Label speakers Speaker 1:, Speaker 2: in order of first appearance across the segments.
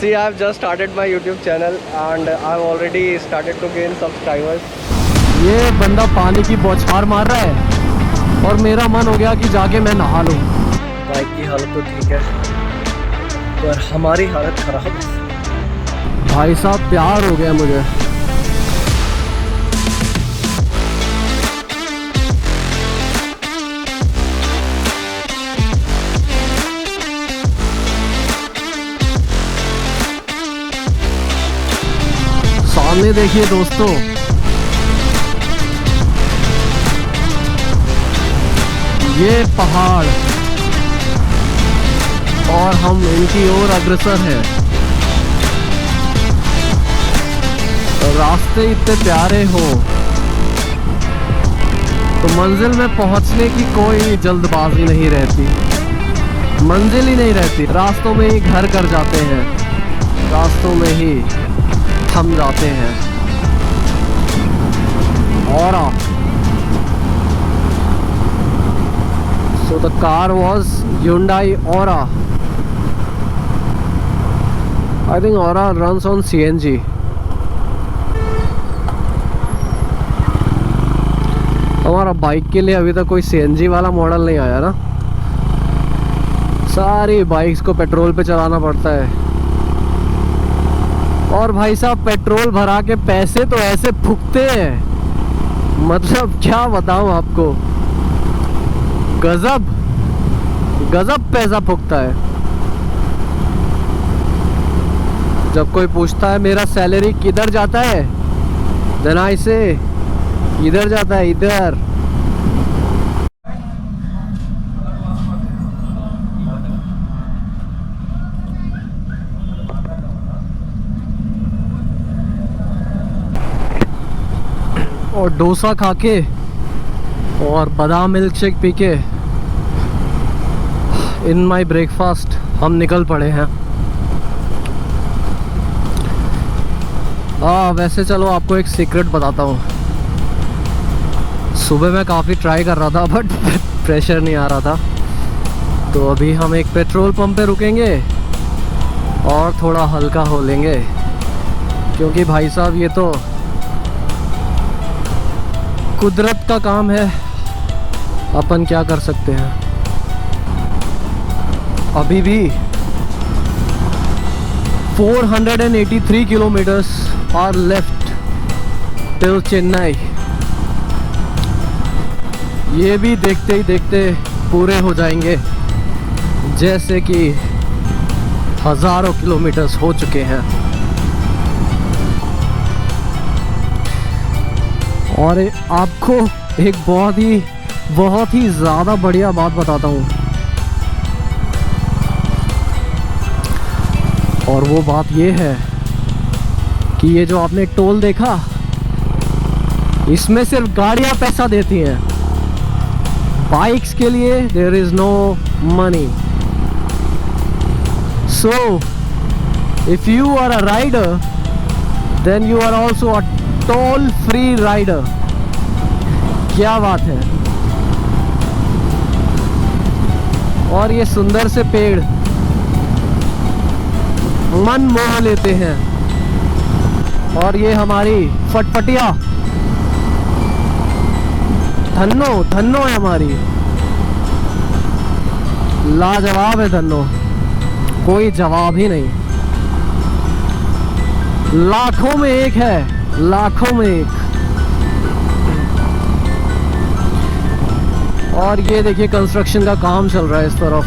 Speaker 1: See, I've just started my YouTube channel and I've already started to gain subscribers.
Speaker 2: ये बंदा पानी की बौछार मार रहा है और मेरा मन हो गया कि जाके मैं नहा लूं।
Speaker 1: बाइक की हालत तो ठीक है पर हमारी हालत खराब है।
Speaker 2: भाई साहब प्यार हो गया मुझे। सामने देखिए दोस्तों, ये पहाड़ और हम इनकी ओर अग्रसर हैं। रास्ते इतने प्यारे हो तो मंजिल में पहुंचने की कोई जल्दबाजी नहीं रहती, मंजिल ही नहीं रहती, रास्तों में ही घर कर जाते हैं, रास्तों में ही थम जाते हैं। और so the car was Hyundai Aura. I think Aura runs on CNG. हमारा बाइक के लिए अभी तक कोई CNG वाला मॉडल नहीं आया ना, सारी बाइक्स को पेट्रोल पे चलाना पड़ता है। और भाई साहब पेट्रोल भरा के पैसे तो ऐसे फूकते हैं, मतलब क्या बताऊं आपको, गजब गजब पैसा फूकता है। जब कोई पूछता है मेरा सैलरी किधर जाता है, देन आई से इधर जाता है, इधर। और डोसा खा के और बादाम मिल्क शेक पी के इन माई ब्रेकफास्ट हम निकल पड़े हैं। वैसे चलो आपको एक सीक्रेट बताता हूँ। सुबह मैं काफ़ी ट्राई कर रहा था बट प्रेशर नहीं आ रहा था, तो अभी हम एक पेट्रोल पंप पे रुकेंगे और थोड़ा हल्का हो लेंगे, क्योंकि भाई साहब ये तो कुदरत का काम है, अपन क्या कर सकते हैं। अभी भी 483 kilometres are left till Chennai. ये भी देखते ही देखते पूरे हो जाएंगे, जैसे कि हज़ारों किलोमीटर्स हो चुके हैं। और आपको एक बहुत ही ज़्यादा बढ़िया बात बताता हूँ, और वो बात ये है कि ये जो आपने टोल देखा, इसमें सिर्फ गाड़ियाँ पैसा देती हैं, बाइक्स के लिए there is no money. So if you are a rider then you are also a toll free rider. क्या बात है। और ये सुंदर से पेड़ मन मोह लेते हैं, और ये हमारी फटफटिया धन्नो है हमारी, लाजवाब है धन्नो, कोई जवाब ही नहीं। लाखों में एक है, लाखों में एक। और ये देखिए कंस्ट्रक्शन का काम चल रहा है इस तरफ।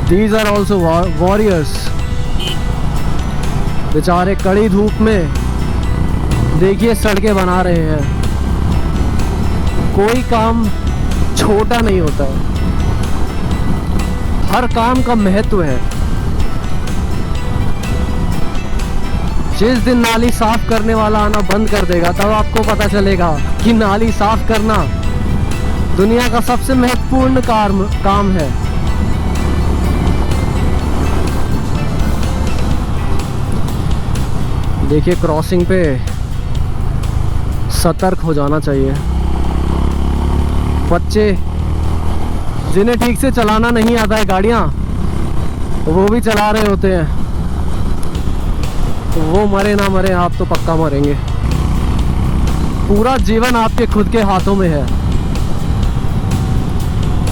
Speaker 2: These are also warriors। बेचारे कड़ी धूप में देखिए सड़कें बना रहे हैं। कोई काम छोटा नहीं होता, हर काम का महत्व है। जिस दिन नाली साफ करने वाला आना बंद कर देगा, तब आपको पता चलेगा कि नाली साफ करना दुनिया का सबसे महत्वपूर्ण काम है। देखिए क्रॉसिंग पे सतर्क हो जाना चाहिए। बच्चे जिन्हें ठीक से चलाना नहीं आता है गाड़ियाँ, वो भी चला रहे होते हैं, तो वो मरे ना मरे, आप तो पक्का मरेंगे। पूरा जीवन आपके खुद के हाथों में है।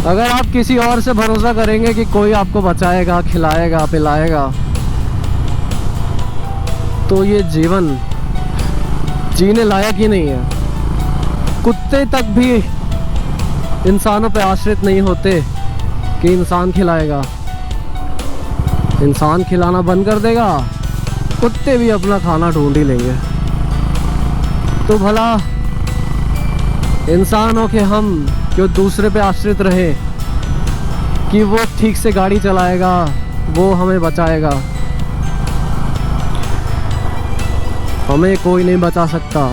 Speaker 2: अगर आप किसी और से भरोसा करेंगे कि कोई आपको बचाएगा, खिलाएगा, पिलाएगा, तो ये जीवन जीने लायक ही नहीं है। कुत्ते तक भी इंसानों पे आश्रित नहीं होते कि इंसान खिलाएगा। इंसान खिलाना बंद कर देगा, कुत्ते भी अपना खाना ढूंढ ही लेंगे। तो भला इंसान हो के हम क्यों दूसरे पे आश्रित रहे कि वो ठीक से गाड़ी चलाएगा, वो हमें बचाएगा। हमें कोई नहीं बचा सकता।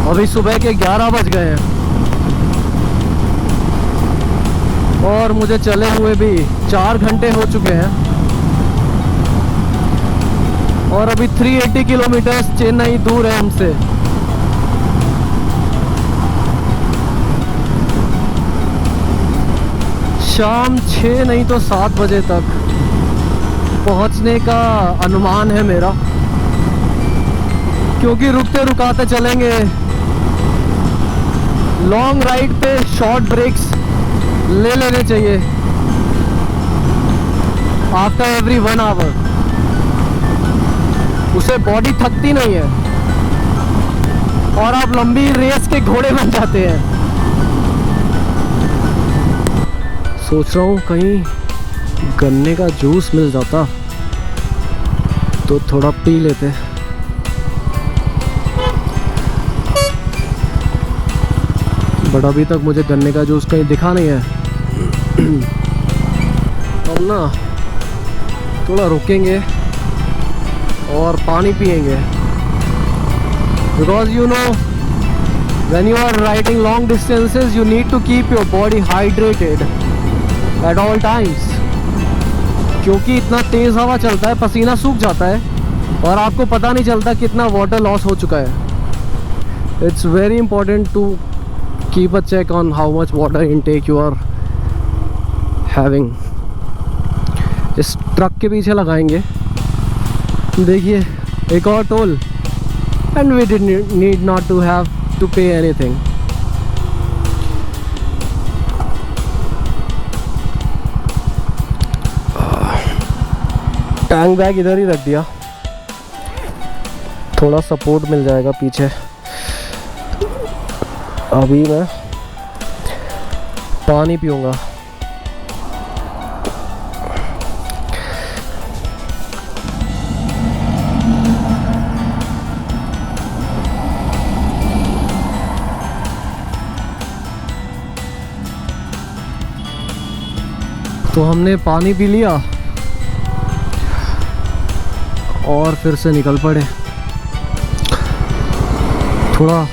Speaker 2: अभी सुबह के 11 बज गए हैं और मुझे चले हुए भी 4 घंटे हो चुके हैं। और अभी 380 किलोमीटर चेन्नई दूर है हमसे। शाम 6 नहीं तो 7 बजे तक पहुंचने का अनुमान है मेरा, क्योंकि रुकते रुकाते चलेंगे। लॉन्ग राइड पे शॉर्ट ब्रेक्स ले लेने चाहिए आफ्टर एवरी 1 आवर। उसे बॉडी थकती नहीं है और आप लंबी रेस के घोड़े बन जाते हैं। सोच रहा हूँ कहीं गन्ने का जूस मिल जाता तो थोड़ा पी लेते। बट अभी तक मुझे गन्ने का जूस कहीं दिखा नहीं है। अब ना थोड़ा रुकेंगे और पानी पिएंगे, because you know when you are riding long distances you need to keep your body hydrated at all times. क्योंकि इतना तेज हवा चलता है, पसीना सूख जाता है और आपको पता नहीं चलता कितना वाटर लॉस हो चुका है। It's very important to keep a check on how much water intake you are having। इस ट्रक के पीछे लगाएंगे, देखिए एक और toll, and we did need not to have to pay anything। Tank bag इधर ही रख दिया, थोड़ा सपोर्ट मिल जाएगा पीछे। अभी मैं पानी पीऊंगा। तो हमने पानी पी लिया और फिर से निकल पड़े। थोड़ा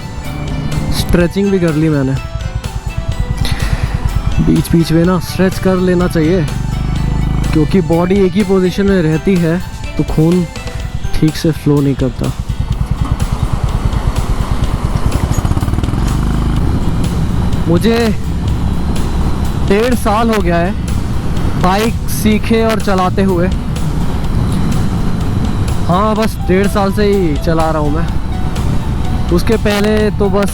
Speaker 2: स्ट्रेचिंग भी कर ली मैंने। बीच बीच में ना स्ट्रेच कर लेना चाहिए, क्योंकि बॉडी एक ही पोजीशन में रहती है तो खून ठीक से फ्लो नहीं करता। मुझे 1.5 साल हो गया है बाइक सीखे और चलाते हुए। हाँ, बस 1.5 साल से ही चला रहा हूँ मैं। उसके पहले तो बस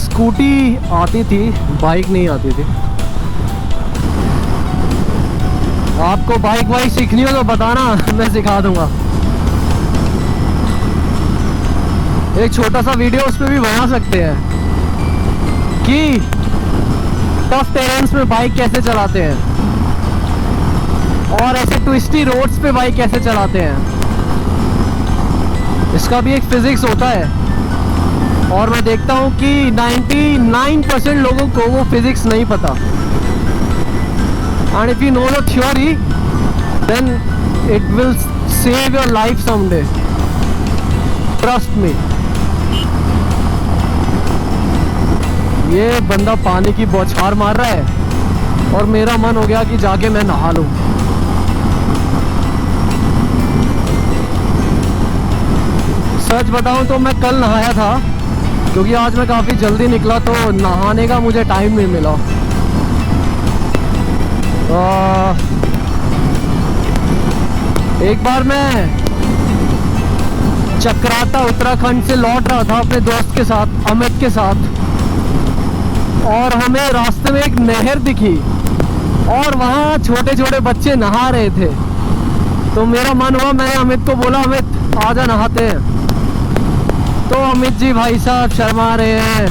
Speaker 2: स्कूटी आती थी, बाइक नहीं आती थी। आपको बाइक वाइक सीखनी हो तो बताना, मैं सिखा दूंगा। एक छोटा सा वीडियो उस पर भी बना सकते हैं कि टफ टेरेन्स में बाइक कैसे चलाते हैं और ऐसे ट्विस्टी रोड्स पे बाइक कैसे चलाते हैं। इसका भी एक फिजिक्स होता है और मैं देखता हूँ कि 99% लोगों को वो फिजिक्स नहीं पता। And if you know the theory then it will save your life someday, trust me. ये बंदा पानी की बौछार मार रहा है और मेरा मन हो गया कि जाके मैं नहा लूं। सच बताऊं तो मैं कल नहाया था, क्योंकि आज मैं काफ़ी जल्दी निकला तो नहाने का मुझे टाइम नहीं मिला। एक बार मैं चक्राता उत्तराखंड से लौट रहा था अपने दोस्त के साथ, अमित के साथ, और हमें रास्ते में एक नहर दिखी और वहाँ छोटे छोटे बच्चे नहा रहे थे। तो मेरा मन हुआ, मैंने अमित को बोला, अमित आजा नहाते हैं। तो अमित जी भाई साहब शर्मा रहे हैं,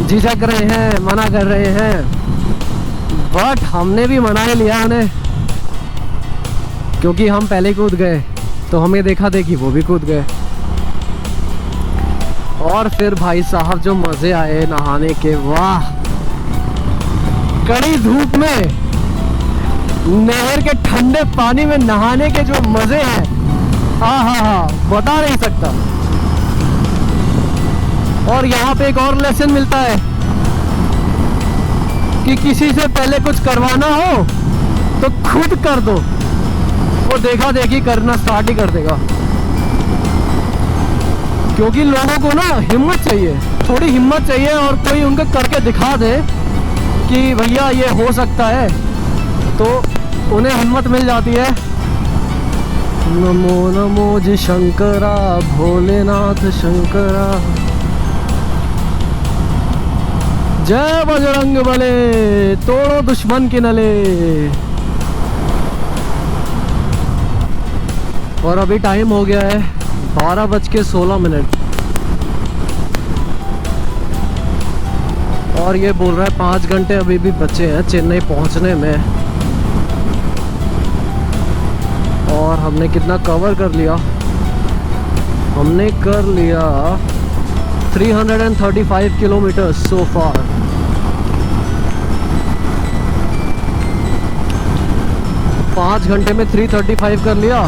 Speaker 2: झिझक रहे हैं, मना कर रहे हैं, बट हमने भी मना ही लिया उन्हें, क्योंकि हम पहले कूद गए तो हमें देखा देखी वो भी कूद गए। और फिर भाई साहब जो मज़े आए नहाने के, वाह! कड़ी धूप में नहर के ठंडे पानी में नहाने के जो मज़े हैं, हाँ, बता नहीं सकता। और यहाँ पे एक और लेसन मिलता है कि किसी से पहले कुछ करवाना हो तो खुद कर दो, वो देखा देखी करना स्टार्ट ही कर देगा। क्योंकि लोगों को ना हिम्मत चाहिए, थोड़ी हिम्मत चाहिए, और कोई उनको करके दिखा दे कि भैया ये हो सकता है, तो उन्हें हिम्मत मिल जाती है। नमो नमो जी शंकरा, भोलेनाथ शंकरा, जय बजरंग बले, तोड़ो दुश्मन के नले। और अभी टाइम हो गया है 12:16। और ये बोल रहा है 5 घंटे अभी भी बचे हैं चेन्नई पहुंचने में। और हमने कितना कवर कर लिया? हमने कर लिया 335 किलोमीटर सो फार। पाँच घंटे में 335 कर लिया,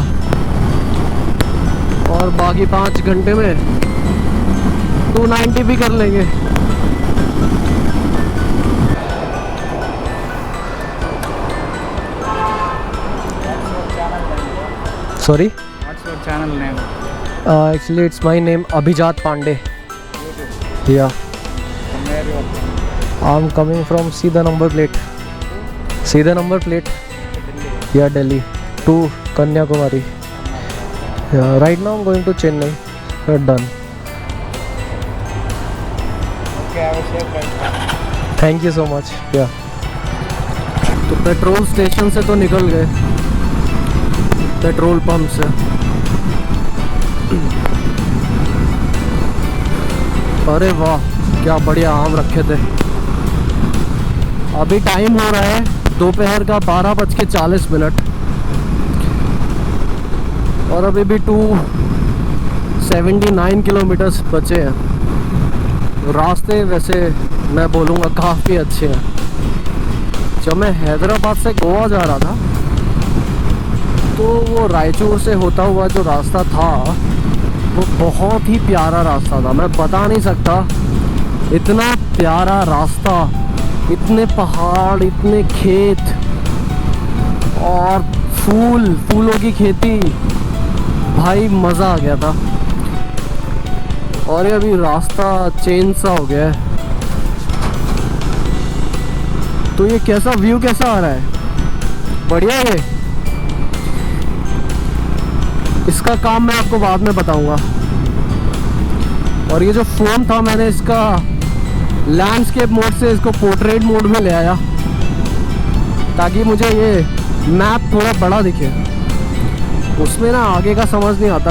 Speaker 2: और बाकी 5 घंटे में 290 भी कर लेंगे। Sorry?
Speaker 3: What's your channel name?
Speaker 2: Actually, it's my name Abhijat Pandey. Yeah.
Speaker 3: From where you are from?
Speaker 2: I'm coming from, see the number plate. See the number plate?
Speaker 3: Delhi.
Speaker 2: Yeah, Delhi. To Kanyakumari. Yeah, right now I'm going to Chennai. We're done.
Speaker 3: Okay, I will share price.
Speaker 2: Thank you so much. Yeah. तो petrol station से तो निकल गए, petrol pump से। अरे वाह, क्या बढ़िया आम रखे थे। अभी टाइम हो रहा है दोपहर का 12:40। और अभी भी 279 किलोमीटर्स बचे हैं। रास्ते वैसे मैं बोलूँगा काफ़ी अच्छे हैं। जब मैं हैदराबाद से गोवा जा रहा था तो वो रायचूर से होता हुआ जो रास्ता था वो बहुत ही प्यारा रास्ता था। मैं बता नहीं सकता, इतना प्यारा रास्ता, इतने पहाड़, इतने खेत और फूलों की खेती, भाई मज़ा आ गया था। और ये अभी रास्ता चेंज सा हो गया है। तो ये कैसा व्यू कैसा आ रहा है? बढ़िया है ये। इसका काम मैं आपको बाद में बताऊंगा। और ये जो फ़ोन था, मैंने इसका लैंडस्केप मोड से इसको पोर्ट्रेट मोड में ले आया ताकि मुझे ये मैप थोड़ा बड़ा दिखे। उसमें ना आगे का समझ नहीं आता,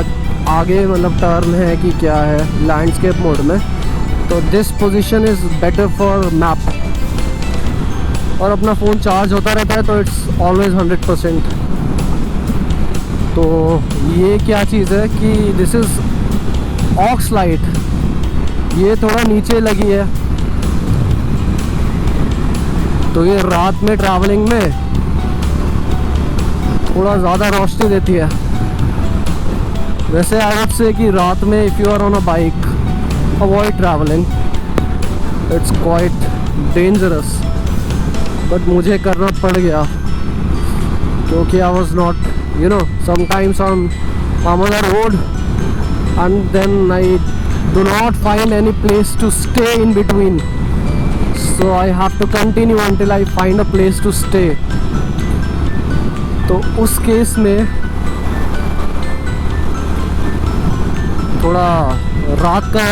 Speaker 2: आगे मतलब टर्न है कि क्या है लैंडस्केप मोड में। तो this position is better for map. और अपना फ़ोन चार्ज होता रहता है तो इट्स ऑलवेज 100%। तो ये क्या चीज़ है कि दिस इज़ ऑक्स लाइट, ये थोड़ा नीचे लगी है तो ये रात में ट्रैवलिंग में थोड़ा ज़्यादा रोशनी देती है। वैसे आई वुड से कि रात में if you are on a bike avoid travelling, it's quite dangerous, but मुझे करना पड़ गया क्योंकि I was not, you know, sometimes I'm on the road and then I do not find any place to stay in between, so I have to continue until I find a place to stay. तो उस case में थोड़ा रात का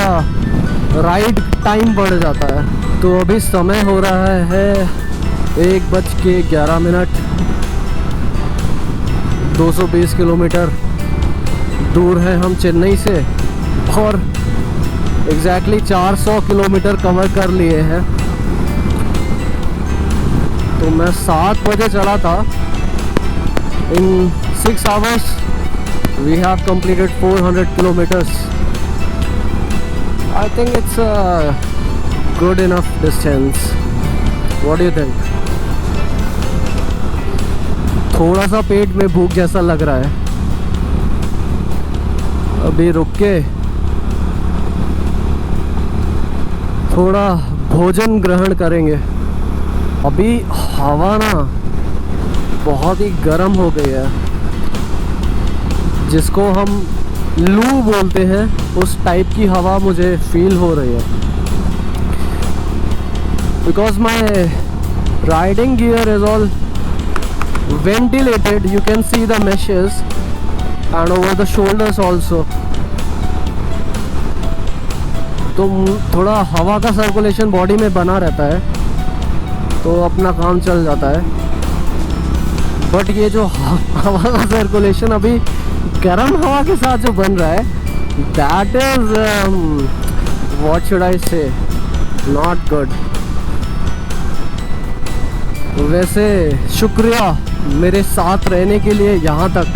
Speaker 2: ride time बढ़ जाता है। तो अभी समय हो रहा है 1:11, 220 किलोमीटर दूर है हम चेन्नई से और एग्जैक्टली 400 किलोमीटर कवर कर लिए हैं। तो मैं 7 बजे चला था। इन 6 hours we have completed 400 kilometers. I think it's a good enough distance. What do you think? थोड़ा सा पेट में भूख जैसा लग रहा है, अभी रुक के थोड़ा भोजन ग्रहण करेंगे। अभी हवा ना बहुत ही गर्म हो गई है, जिसको हम लू बोलते हैं, उस टाइप की हवा मुझे फील हो रही है। Because my riding gear is all ventilated, you can see the meshes and over the shoulders also. तो थोड़ा हवा का सर्कुलेशन बॉडी में बना रहता है तो अपना काम चल जाता है। बट ये जो हवा का सर्कुलेशन अभी गर्म हवा के साथ जो बन रहा है, that is what should I से, नॉट गुड। वैसे शुक्रिया मेरे साथ रहने के लिए यहाँ तक।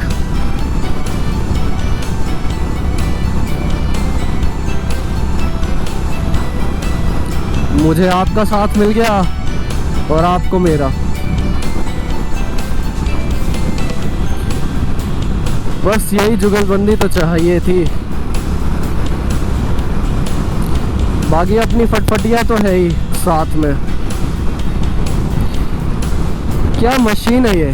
Speaker 2: मुझे आपका साथ मिल गया और आपको मेरा। बस यही जुगलबंदी तो चाहिए थी। बाकी अपनी फटफटिया तो है ही साथ में। क्या मशीन है ये,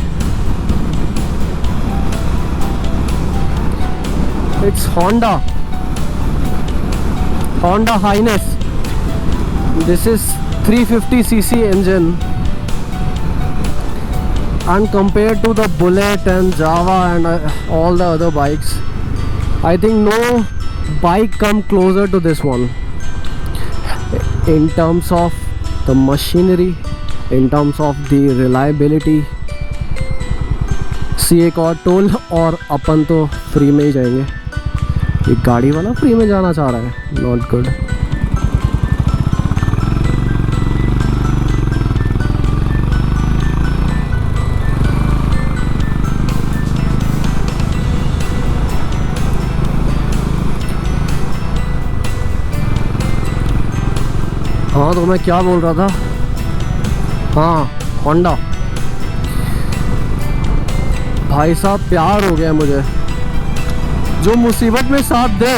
Speaker 2: it's Honda Highness. This is 350cc engine, and compared to the Bullet and Java and all the other bikes, I think no bike come closer to this one in terms of the machinery, in terms of the reliability. सी एक और toll और अपन तो free में ही जाएंगे। एक गाड़ी वाला free में जाना चाह रहा है, नॉट गुड। हाँ तो मैं क्या बोल रहा था, हाँ होंडा। भाई साहब प्यार हो गया मुझे, जो मुसीबत में साथ दे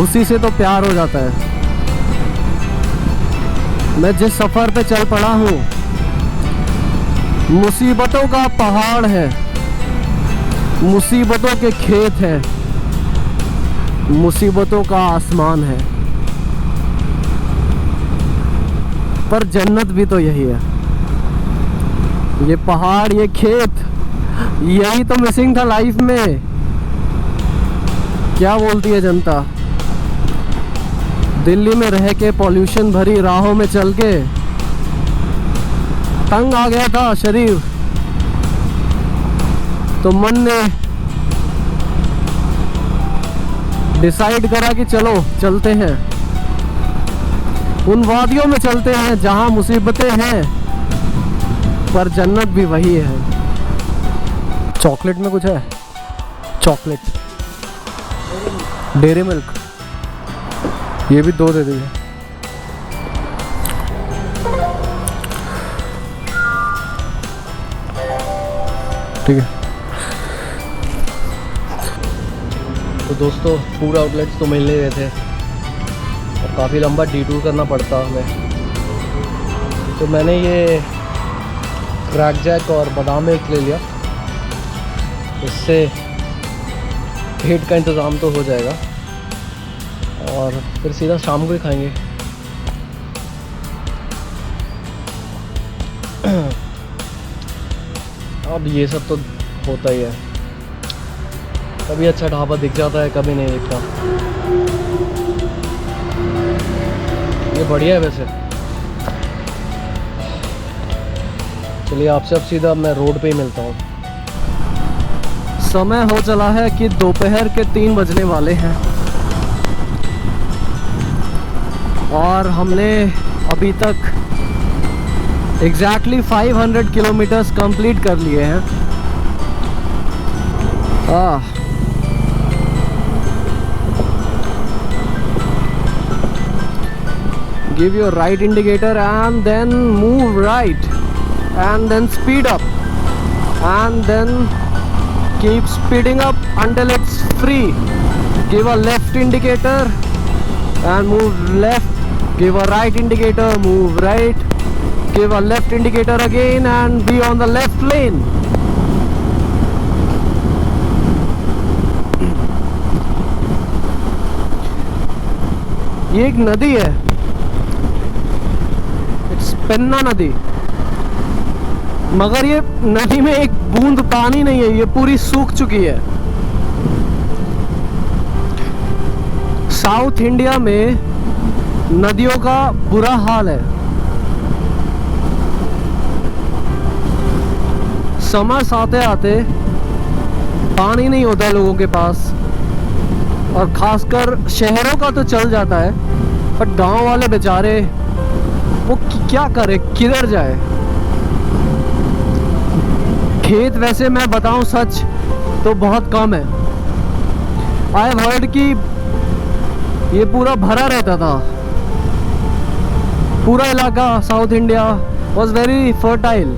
Speaker 2: उसी से तो प्यार हो जाता है। मैं जिस सफ़र पे चल पड़ा हूँ, मुसीबतों का पहाड़ है, मुसीबतों के खेत है, मुसीबतों का आसमान है, पर जन्नत भी तो यही है। ये पहाड़, ये खेत, यही तो मिसिंग था लाइफ में। क्या बोलती है जनता? दिल्ली में रह के पॉल्यूशन भरी राहों में चल के तंग आ गया था शरीर, तो मन ने डिसाइड करा कि चलो चलते हैं, उन वादियों में चलते हैं जहां मुसीबतें हैं पर जन्नत भी वही है। चॉकलेट में कुछ है, चॉकलेट, डेयरी मिल्क, ये भी 2 दे दीजिए। ठीक है। तो दोस्तों फूड आउटलेट्स तो मिल नहीं रहे थे और काफ़ी लंबा डिटूर करना पड़ता हमें। तो मैंने ये क्रैक जैक और बादाम मिल्क ले लिया, इससे पेट का इंतज़ाम तो हो जाएगा और फिर सीधा शाम को ही खाएंगे। अब ये सब तो होता ही है, कभी अच्छा ढाबा दिख जाता है, कभी नहीं दिखता। ये बढ़िया है वैसे। चलिए आपसे अब सीधा मैं रोड पे ही मिलता हूँ। समय हो चला है कि दोपहर के 3 बजने वाले हैं और हमने अभी तक एग्जैक्टली 500 किलोमीटर्स कंप्लीट कर लिए हैं। Give your right indicator and then move right and then speed up and then keep speeding up until it's free. Give a left indicator and move left. Give a right indicator, move right. Give a left indicator again and be on the left lane. ये एक नदी है, it's पेन्ना नदी, मगर ये नदी में एक बूंद पानी नहीं है, ये पूरी सूख चुकी है। साउथ इंडिया में नदियों का बुरा हाल है। समर्स आते आते पानी नहीं होता है लोगों के पास, और खासकर शहरों का तो चल जाता है, पर गांव वाले बेचारे वो क्या करे, किधर जाए। खेत वैसे मैं बताऊं सच तो बहुत कम है। आई हैव हर्ड कि ये पूरा भरा रहता था, पूरा इलाका south India was very fertile,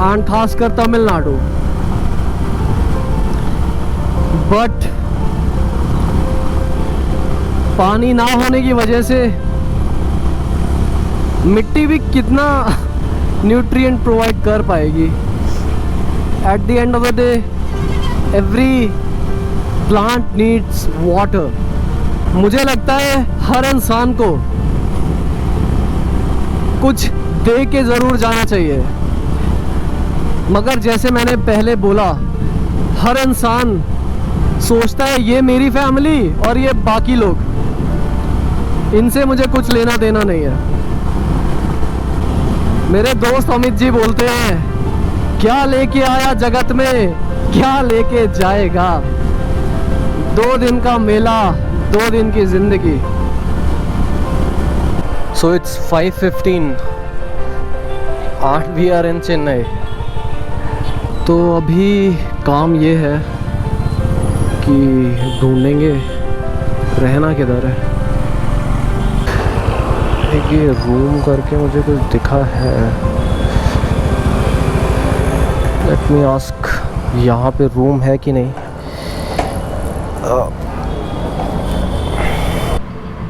Speaker 2: and खासकर तमिलनाडु। बट पानी ना होने की वजह से मिट्टी भी कितना न्यूट्रिएंट प्रोवाइड कर पाएगी। At the end of the day every plant needs water. मुझे लगता है हर इंसान को कुछ दे के ज़रूर जाना चाहिए, मगर जैसे मैंने पहले बोला, हर इंसान सोचता है ये मेरी फैमिली और ये बाकी लोग, इनसे मुझे कुछ लेना देना नहीं है। मेरे दोस्त अमित जी बोलते हैं, क्या लेके आया जगत में क्या लेके जाएगा। 2 दिन का मेला, 2 दिन की जिंदगी। So it's 5:15 we are in Chennai. तो अभी काम ये है कि ढूंढेंगे रहना किधर है। एक ये रूम करके मुझे कुछ दिखा है, लेट मी आस्क यहाँ पे रूम है कि नहीं।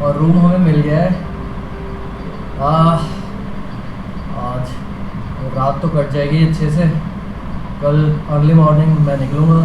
Speaker 2: और रूम हमें मिल गया है। आज रात तो कट जाएगी अच्छे से, कल अर्ली मॉर्निंग मैं निकलूँगा